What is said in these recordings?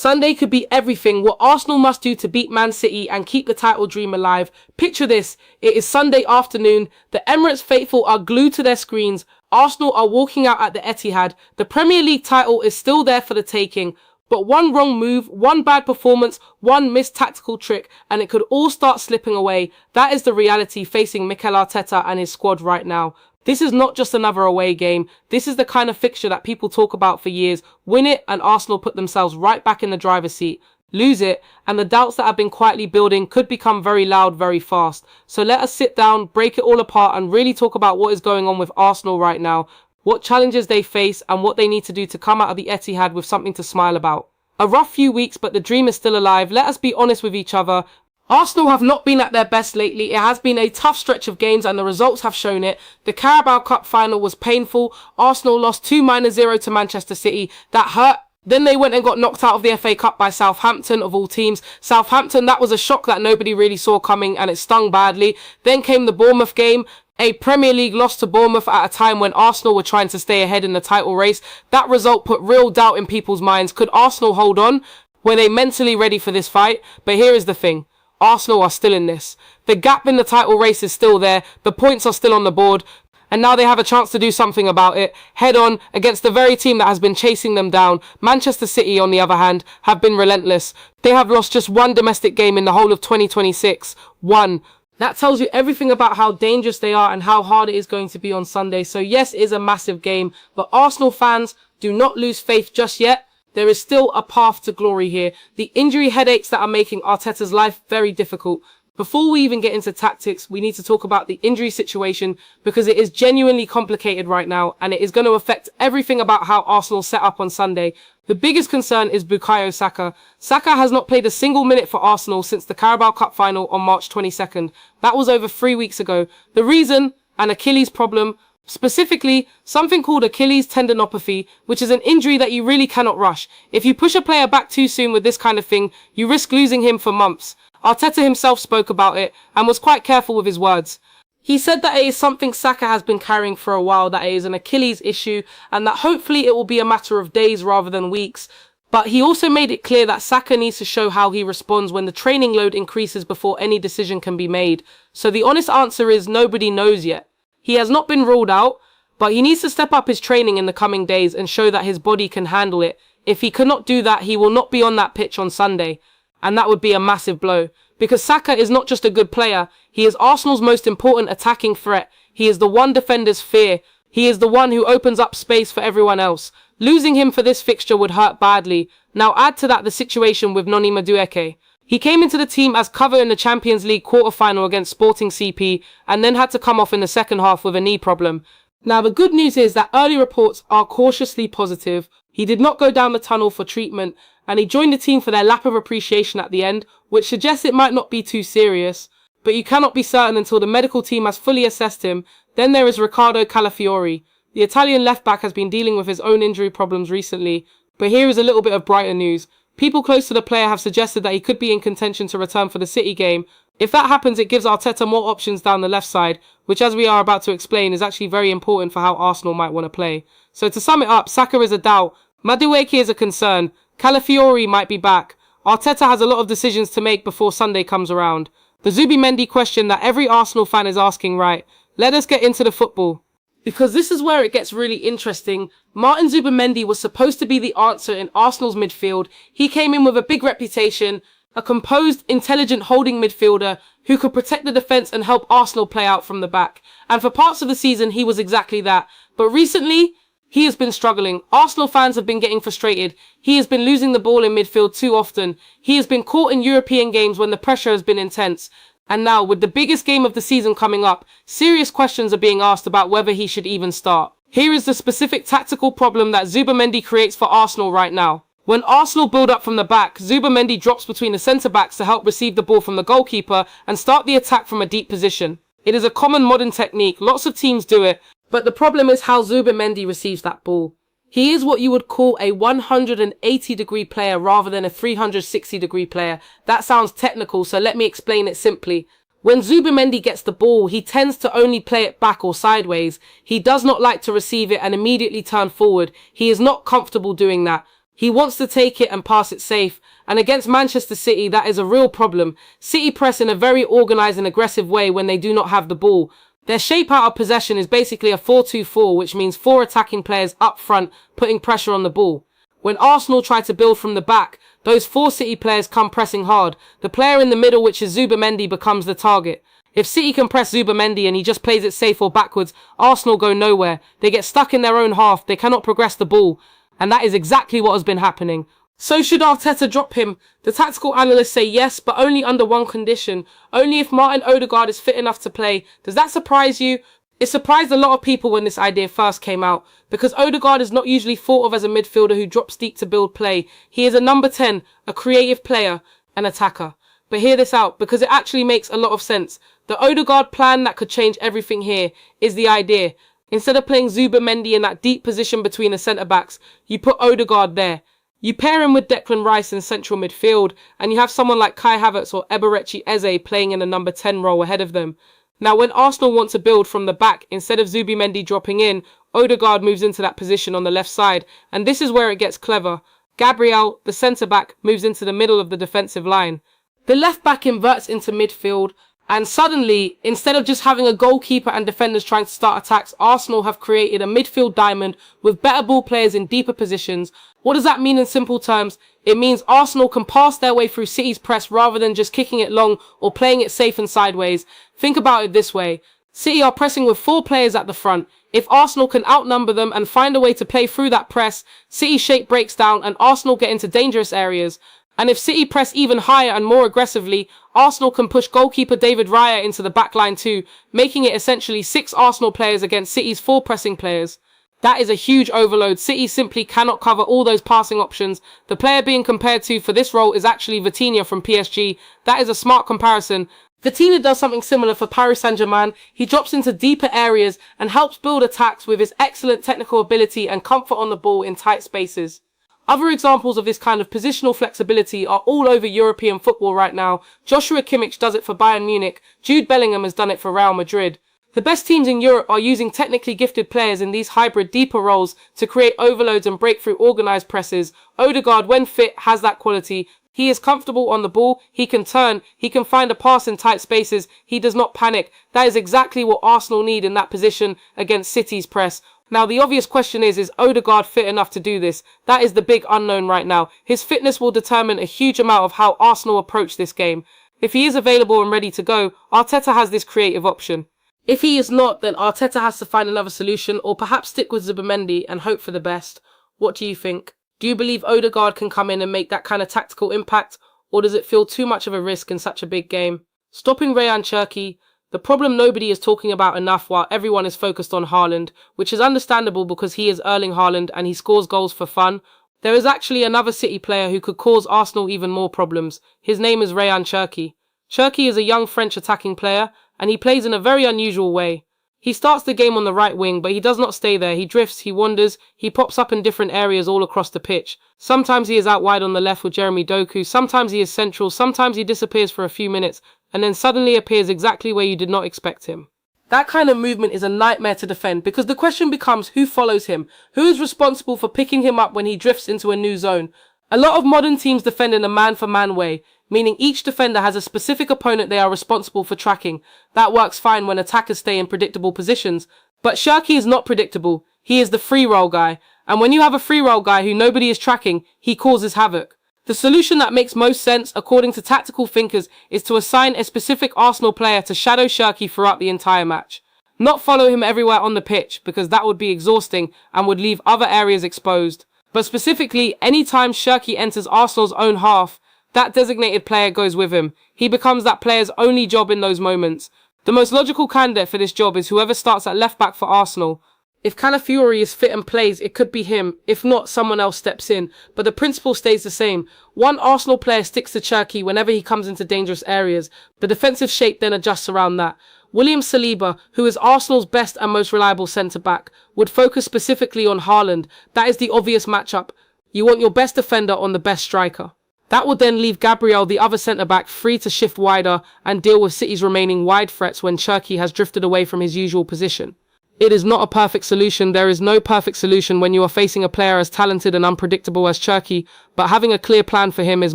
Sunday could be everything. What Arsenal must do to beat Man City and keep the title dream alive. Picture this. It is Sunday afternoon. The Emirates faithful are glued to their screens. Arsenal are walking out at the Etihad. The Premier League title is still there for the taking. But one wrong move, one bad performance, one missed tactical trick, and it could all start slipping away. That is the reality facing Mikel Arteta and his squad right now. This is not just another away game. This is the kind of fixture that people talk about for years. Win it and Arsenal put themselves right back in the driver's seat. Lose it and the doubts that have been quietly building could become very loud very fast. So let us sit down, break it all apart and really talk about what is going on with Arsenal right now, what challenges they face and what they need to do to come out of the Etihad with something to smile about. A rough few weeks, but the dream is still alive. Let us be honest with each other. Arsenal have not been at their best lately. It has been a tough stretch of games and the results have shown it. The Carabao Cup final was painful. Arsenal lost 2-0 to Manchester City. That hurt. Then they went and got knocked out of the FA Cup by Southampton, of all teams. Southampton, that was a shock that nobody really saw coming and it stung badly. Then came the Bournemouth game. A Premier League loss to Bournemouth at a time when Arsenal were trying to stay ahead in the title race. That result put real doubt in people's minds. Could Arsenal hold on? Were they mentally ready for this fight? But here is the thing. Arsenal are still in this. The gap in the title race is still there. The points are still on the board. And now they have a chance to do something about it. Head on against the very team that has been chasing them down. Manchester City, on the other hand, have been relentless. They have lost just one domestic game in the whole of 2026. One. That tells you everything about how dangerous they are and how hard it is going to be on Sunday. So yes, it is a massive game, but Arsenal fans, do not lose faith just yet. There is still a path to glory here. The injury headaches that are making Arteta's life very difficult. Before we even get into tactics, we need to talk about the injury situation because it is genuinely complicated right now and it is going to affect everything about how Arsenal set up on Sunday. The biggest concern is Bukayo Saka. Saka has not played a single minute for Arsenal since the Carabao Cup final on March 22nd. That was over 3 weeks ago. The reason? An Achilles problem. Specifically, something called Achilles tendinopathy, which is an injury that you really cannot rush. If you push a player back too soon with this kind of thing, you risk losing him for months. Arteta himself spoke about it and was quite careful with his words. He said that it is something Saka has been carrying for a while, that it is an Achilles issue and that hopefully it will be a matter of days rather than weeks. But he also made it clear that Saka needs to show how he responds when the training load increases before any decision can be made. So the honest answer is nobody knows yet. He has not been ruled out, but he needs to step up his training in the coming days and show that his body can handle it. If he cannot do that, he will not be on that pitch on Sunday. And that would be a massive blow. Because Saka is not just a good player, he is Arsenal's most important attacking threat. He is the one defenders fear. He is the one who opens up space for everyone else. Losing him for this fixture would hurt badly. Now add to that the situation with Noni Madueke. He came into the team as cover in the Champions League quarter-final against Sporting CP and then had to come off in the second half with a knee problem. Now the good news is that early reports are cautiously positive. He did not go down the tunnel for treatment and he joined the team for their lap of appreciation at the end, which suggests it might not be too serious. But you cannot be certain until the medical team has fully assessed him. Then there is Riccardo Calafiori. The Italian left-back has been dealing with his own injury problems recently. But here is a little bit of brighter news. People close to the player have suggested that he could be in contention to return for the City game. If that happens, it gives Arteta more options down the left side, which as we are about to explain is actually very important for how Arsenal might want to play. So to sum it up, Saka is a doubt. Madueke is a concern. Calafiori might be back. Arteta has a lot of decisions to make before Sunday comes around. The Zubimendi question that every Arsenal fan is asking, right? Let us get into the football. Because this is where it gets really interesting. Martin Zubimendi was supposed to be the answer in Arsenal's midfield. He came in with a big reputation, a composed, intelligent holding midfielder who could protect the defence and help Arsenal play out from the back. And for parts of the season, he was exactly that. But recently, he has been struggling. Arsenal fans have been getting frustrated. He has been losing the ball in midfield too often. He has been caught in European games when the pressure has been intense. And now, with the biggest game of the season coming up, serious questions are being asked about whether he should even start. Here is the specific tactical problem that Zubimendi creates for Arsenal right now. When Arsenal build up from the back, Zubimendi drops between the centre-backs to help receive the ball from the goalkeeper and start the attack from a deep position. It is a common modern technique. Lots of teams do it. But the problem is how Zubimendi receives that ball. He is what you would call a 180-degree player rather than a 360-degree player. That sounds technical, so let me explain it simply. When Zubimendi gets the ball, he tends to only play it back or sideways. He does not like to receive it and immediately turn forward. He is not comfortable doing that. He wants to take it and pass it safe. And against Manchester City, that is a real problem. City press in a very organised and aggressive way when they do not have the ball. Their shape out of possession is basically a 4-2-4, which means 4 attacking players up front putting pressure on the ball. When Arsenal try to build from the back, those 4 City players come pressing hard. The player in the middle, which is Zubimendi, becomes the target. If City can press Zubimendi and he just plays it safe or backwards, Arsenal go nowhere. They get stuck in their own half, they cannot progress the ball. And that is exactly what has been happening. So should Arteta drop him? The tactical analysts say yes, but only under one condition. Only if Martin Odegaard is fit enough to play. Does that surprise you? It surprised a lot of people when this idea first came out, because Odegaard is not usually thought of as a midfielder who drops deep to build play. He is a number 10, a creative player, an attacker. But hear this out, because it actually makes a lot of sense. The Odegaard plan that could change everything here is the idea. Instead of playing Zubimendi in that deep position between the centre-backs, you put Odegaard there. You pair him with Declan Rice in central midfield, and you have someone like Kai Havertz or Eberechi Eze playing in a number 10 role ahead of them. Now, when Arsenal want to build from the back, instead of Zubimendi dropping in, Odegaard moves into that position on the left side, and this is where it gets clever. Gabriel, the centre-back, moves into the middle of the defensive line. The left-back inverts into midfield, and suddenly, instead of just having a goalkeeper and defenders trying to start attacks, Arsenal have created a midfield diamond with better ball players in deeper positions. What does that mean in simple terms? It means Arsenal can pass their way through City's press rather than just kicking it long or playing it safe and sideways. Think about it this way. City are pressing with 4 players at the front. If Arsenal can outnumber them and find a way to play through that press, City's shape breaks down and Arsenal get into dangerous areas. And if City press even higher and more aggressively, Arsenal can push goalkeeper David Raya into the back line too, making it essentially 6 Arsenal players against City's 4 pressing players. That is a huge overload. City simply cannot cover all those passing options. The player being compared to for this role is actually Vitinha from PSG. That is a smart comparison. Vitinha does something similar for Paris Saint-Germain. He drops into deeper areas and helps build attacks with his excellent technical ability and comfort on the ball in tight spaces. Other examples of this kind of positional flexibility are all over European football right now. Joshua Kimmich does it for Bayern Munich. Jude Bellingham has done it for Real Madrid. The best teams in Europe are using technically gifted players in these hybrid deeper roles to create overloads and break through organised presses. Odegaard, when fit, has that quality. He is comfortable on the ball, he can turn, he can find a pass in tight spaces, he does not panic. That is exactly what Arsenal need in that position against City's press. Now, the obvious question is Odegaard fit enough to do this? That is the big unknown right now. His fitness will determine a huge amount of how Arsenal approach this game. If he is available and ready to go, Arteta has this creative option. If he is not, then Arteta has to find another solution or perhaps stick with Zubimendi and hope for the best. What do you think? Do you believe Odegaard can come in and make that kind of tactical impact, or does it feel too much of a risk in such a big game? Stopping Rayan Cherki, the problem nobody is talking about enough while everyone is focused on Haaland, which is understandable because he is Erling Haaland and he scores goals for fun. There is actually another City player who could cause Arsenal even more problems. His name is Rayan Cherki. Cherki is a young French attacking player and he plays in a very unusual way. He starts the game on the right wing, but he does not stay there. He drifts, he wanders, he pops up in different areas all across the pitch. Sometimes he is out wide on the left with Jeremy Doku, sometimes he is central, sometimes he disappears for a few minutes, and then suddenly appears exactly where you did not expect him. That kind of movement is a nightmare to defend because the question becomes who follows him? Who is responsible for picking him up when he drifts into a new zone? A lot of modern teams defend in a man-for-man way, meaning each defender has a specific opponent they are responsible for tracking. That works fine when attackers stay in predictable positions. But Cherki is not predictable. He is the free roll guy. And when you have a free roll guy who nobody is tracking, he causes havoc. The solution that makes most sense, according to tactical thinkers, is to assign a specific Arsenal player to shadow Cherki throughout the entire match. Not follow him everywhere on the pitch, because that would be exhausting and would leave other areas exposed. But specifically, anytime Cherki enters Arsenal's own half, that designated player goes with him. He becomes that player's only job in those moments. The most logical candidate for this job is whoever starts at left back for Arsenal. If Calafiori is fit and plays, it could be him. If not, someone else steps in. But the principle stays the same. One Arsenal player sticks to Cherki whenever he comes into dangerous areas. The defensive shape then adjusts around that. William Saliba, who is Arsenal's best and most reliable centre-back, would focus specifically on Haaland. That is the obvious matchup. You want your best defender on the best striker. That would then leave Gabriel, the other centre-back, free to shift wider and deal with City's remaining wide threats when Cherki has drifted away from his usual position. It is not a perfect solution. There is no perfect solution when you are facing a player as talented and unpredictable as Cherki, but having a clear plan for him is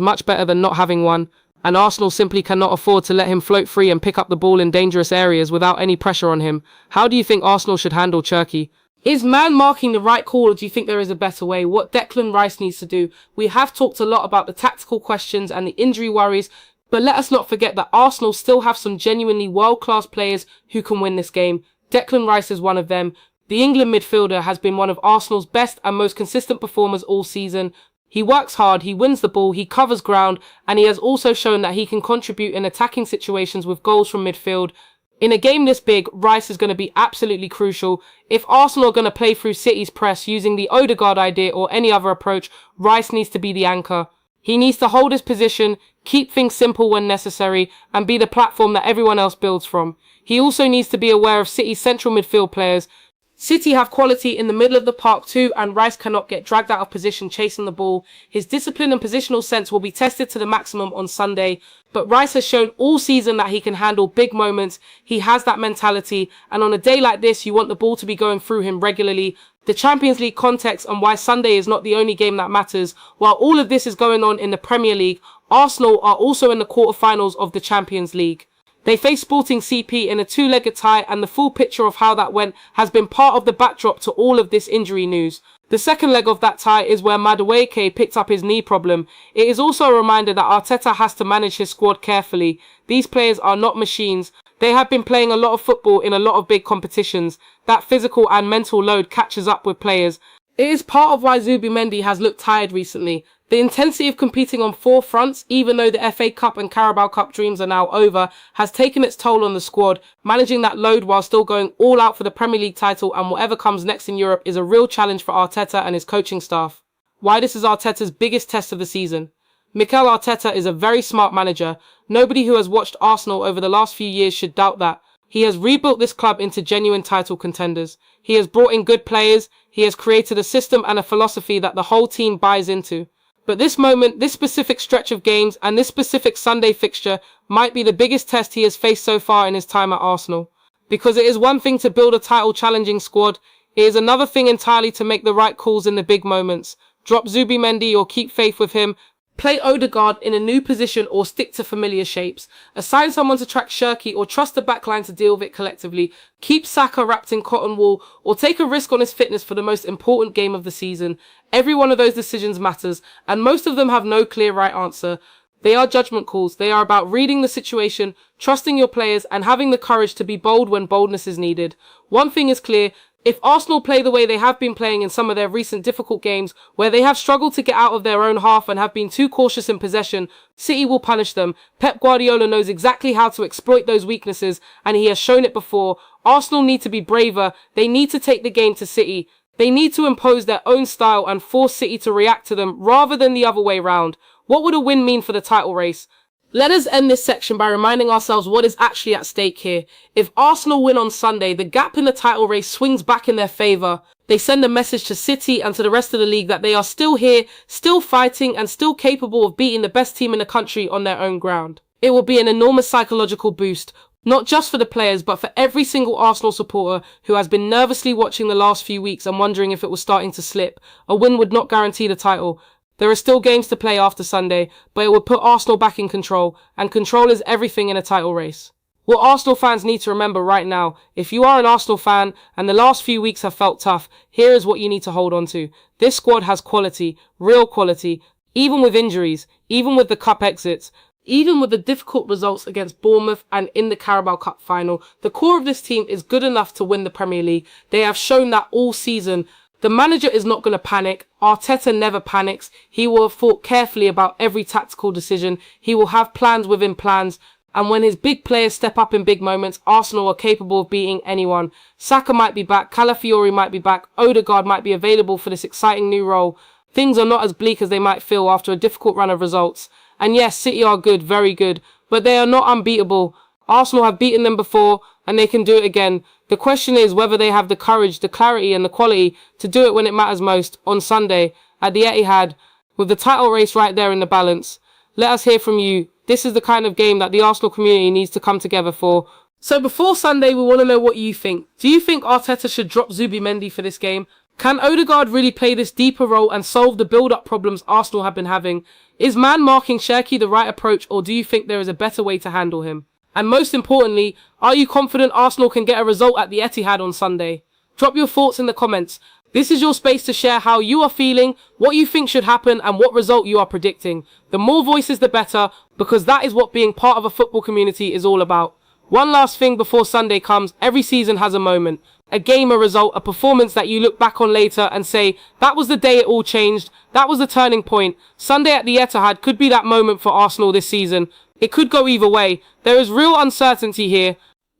much better than not having one, and Arsenal simply cannot afford to let him float free and pick up the ball in dangerous areas without any pressure on him. How do you think Arsenal should handle Cherki? Is man marking the right call, or do you think there is a better way? What Declan Rice needs to do? We have talked a lot about the tactical questions and the injury worries, but let us not forget that Arsenal still have some genuinely world-class players who can win this game. Declan Rice is one of them. The England midfielder has been one of Arsenal's best and most consistent performers all season. He works hard, he wins the ball, he covers ground, and he has also shown that he can contribute in attacking situations with goals from midfield. In a game this big, Rice is going to be absolutely crucial. If Arsenal are going to play through City's press using the Odegaard idea or any other approach, Rice needs to be the anchor. He needs to hold his position, keep things simple when necessary, and be the platform that everyone else builds from. He also needs to be aware of City's central midfield players. City have quality in the middle of the park too, and Rice cannot get dragged out of position chasing the ball. His discipline and positional sense will be tested to the maximum on Sunday, but Rice has shown all season that he can handle big moments. He has that mentality, and on a day like this, you want the ball to be going through him regularly. The Champions League context and why Sunday is not the only game that matters. While all of this is going on in the Premier League, Arsenal are also in the quarterfinals of the Champions League. They face Sporting CP in a two-legged tie, and the full picture of how that went has been part of the backdrop to all of this injury news. The second leg of that tie is where Madueke picked up his knee problem. It is also a reminder that Arteta has to manage his squad carefully. These players are not machines. They have been playing a lot of football in a lot of big competitions. That physical and mental load catches up with players. It is part of why Zubimendi has looked tired recently. The intensity of competing on four fronts, even though the FA Cup and Carabao Cup dreams are now over, has taken its toll on the squad. Managing that load while still going all out for the Premier League title and whatever comes next in Europe is a real challenge for Arteta and his coaching staff. Why this is Arteta's biggest test of the season. Mikel Arteta is a very smart manager. Nobody who has watched Arsenal over the last few years should doubt that. He has rebuilt this club into genuine title contenders. He has brought in good players. He has created a system and a philosophy that the whole team buys into. But this moment, this specific stretch of games, and this specific Sunday fixture might be the biggest test he has faced so far in his time at Arsenal. Because it is one thing to build a title-challenging squad, it is another thing entirely to make the right calls in the big moments. Drop Zubimendi or keep faith with him. Play Odegaard in a new position or stick to familiar shapes. Assign someone to track Cherki or trust the backline to deal with it collectively. Keep Saka wrapped in cotton wool or take a risk on his fitness for the most important game of the season. Every one of those decisions matters, and most of them have no clear right answer. They are judgment calls. They are about reading the situation, trusting your players, and having the courage to be bold when boldness is needed. One thing is clear. If Arsenal play the way they have been playing in some of their recent difficult games, where they have struggled to get out of their own half and have been too cautious in possession, City will punish them. Pep Guardiola knows exactly how to exploit those weaknesses, and he has shown it before. Arsenal need to be braver. They need to take the game to City. They need to impose their own style and force City to react to them rather than the other way round. What would a win mean for the title race? Let us end this section by reminding ourselves what is actually at stake here. If Arsenal win on Sunday, the gap in the title race swings back in their favour. They send a message to City and to the rest of the league that they are still here, still fighting, and still capable of beating the best team in the country on their own ground. It will be an enormous psychological boost, not just for the players, but for every single Arsenal supporter who has been nervously watching the last few weeks and wondering if it was starting to slip. A win would not guarantee the title. There are still games to play after Sunday, but it would put Arsenal back in control, and control is everything in a title race. What Arsenal fans need to remember right now, if you are an Arsenal fan and the last few weeks have felt tough, here is what you need to hold on to. This squad has quality, real quality, even with injuries, even with the cup exits, even with the difficult results against Bournemouth and in the Carabao Cup final. The core of this team is good enough to win the Premier League. They have shown that all season. The manager is not going to panic. Arteta never panics. He will have thought carefully about every tactical decision. He will have plans within plans. And when his big players step up in big moments, Arsenal are capable of beating anyone. Saka might be back. Calafiori might be back. Odegaard might be available for this exciting new role. Things are not as bleak as they might feel after a difficult run of results. And yes, City are good, very good. But they are not unbeatable. Arsenal have beaten them before, and they can do it again. The question is whether they have the courage, the clarity and the quality to do it when it matters most, on Sunday, at the Etihad, with the title race right there in the balance. Let us hear from you. This is the kind of game that the Arsenal community needs to come together for. So before Sunday, we want to know what you think. Do you think Arteta should drop Zubimendi for this game? Can Odegaard really play this deeper role and solve the build-up problems Arsenal have been having? Is man marking Cherki the right approach, or do you think there is a better way to handle him? And most importantly, are you confident Arsenal can get a result at the Etihad on Sunday? Drop your thoughts in the comments. This is your space to share how you are feeling, what you think should happen, and what result you are predicting. The more voices, the better, because that is what being part of a football community is all about. One last thing before Sunday comes, every season has a moment. A game, a result, a performance that you look back on later and say, that was the day it all changed, that was the turning point. Sunday at the Etihad could be that moment for Arsenal this season. It could go either way. There is real uncertainty here.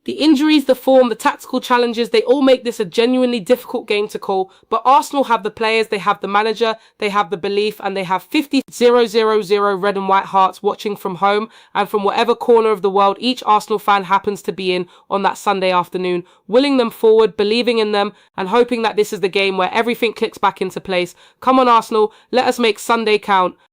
The injuries, the form, the tactical challenges, they all make this a genuinely difficult game to call. But Arsenal have the players, they have the manager, they have the belief, and they have 50,000 red and white hearts watching from home and from whatever corner of the world each Arsenal fan happens to be in on that Sunday afternoon, willing them forward, believing in them, and hoping that this is the game where everything clicks back into place. Come on, Arsenal, let us make Sunday count.